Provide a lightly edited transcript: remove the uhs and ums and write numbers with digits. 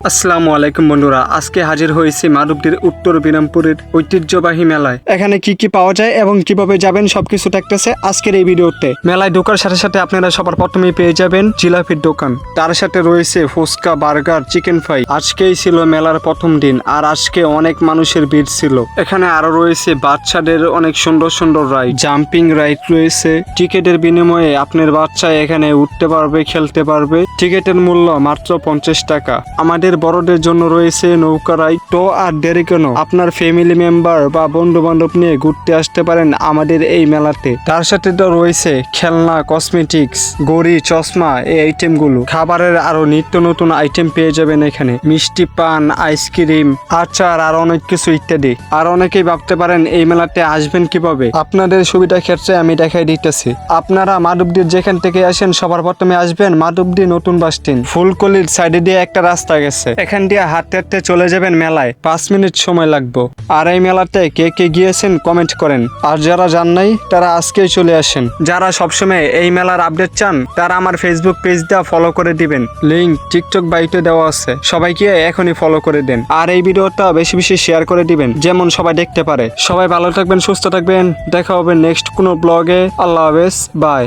আসসালামু আলাইকুম বন্ধুরা, আজকে হাজির হয়েছি মাধবদীর উত্তর বিরামপুরের ঐতিহ্যবাহী মেলায়। এখানে কি কি পাওয়া যায় এবং কিভাবে যাবেন সবকিছু থাকতেছে আজকের এই ভিডিওতে। মেলায় ঢোকার সাথে সাথে আপনারা সবার প্রথমেই পেয়ে যাবেন জিলাপির দোকান, তার সাথে রয়েছে ফুচকা, বার্গার, চিকেন ফ্রাই। আজকেই ছিল মেলার প্রথম দিন আর আজকে অনেক মানুষের ভিড় ছিল। এখানে আরো রয়েছে বাচ্চাদের অনেক সুন্দর সুন্দর রাইড, জাম্পিং রাইড রয়েছে। টিকিটের বিনিময়ে আপনার বাচ্চা এখানে উঠতে পারবে, খেলতে পারবে। টিকিটের মূল্য মাত্র 50 টাকা। আমাদের বড়দের জন্য রয়েছে নৌকা রাইড। তো আর দেরি কেন, আপনার ফ্যামিলি মেম্বার বা বন্ধু বান্ধব নিয়ে ঘুরতে আসতে পারেন আমাদের এই মেলাতে। তার সাথে তো রয়েছে খেলনা, কসমেটিক্স, ঘড়ি, চশমা, এই আইটেমগুলো। খাবারের আরো নিত্য নতুন আইটেম পেয়ে যাবেন এখানে, মিষ্টি, পান, আইসক্রিম, আচার আর অনেক কিছু ইত্যাদি। আর অনেকেই ভাবতে পারেন এই মেলাতে আসবেন কিভাবে। আপনাদের সুবিধা ক্ষেত্রে আমি দেখাই দিতেছি। আপনারা মাধবদীর যেখান থেকে আসেন সবার প্রথমে আসবেন মাধবদী নতুন বাস স্ট্যান্ড। ফুলকলির সাইডে দিয়ে একটা রাস্তা গেছে, এখান দিয়ে হাঁটতে হাঁটতে চলে যাবেন মেলায়। 5 মিনিট সময় লাগবে। আর এই মেলাতে কে কে গিয়েছেন কমেন্ট করেন, আর যারা যান নাই তারা আজকেই চলে আসেন। যারা সবসময় এই মেলার আপডেট চান তারা আমার ফেসবুক পেজ দিয়ে ফলো করে দিবেন, লিংক টিকটক বাইটে দেওয়া আছে, সবাইকে এখনই ফলো করে দেন। আর এই ভিডিওটা বেশি বেশি শেয়ার করে দিবেন যেমন সবাই দেখতে পারে। সবাই ভালো থাকবেন, সুস্থ থাকবেন, দেখা হবে নেক্সট কোনো ব্লগে। আল্লাহ হাফেজ, বাই।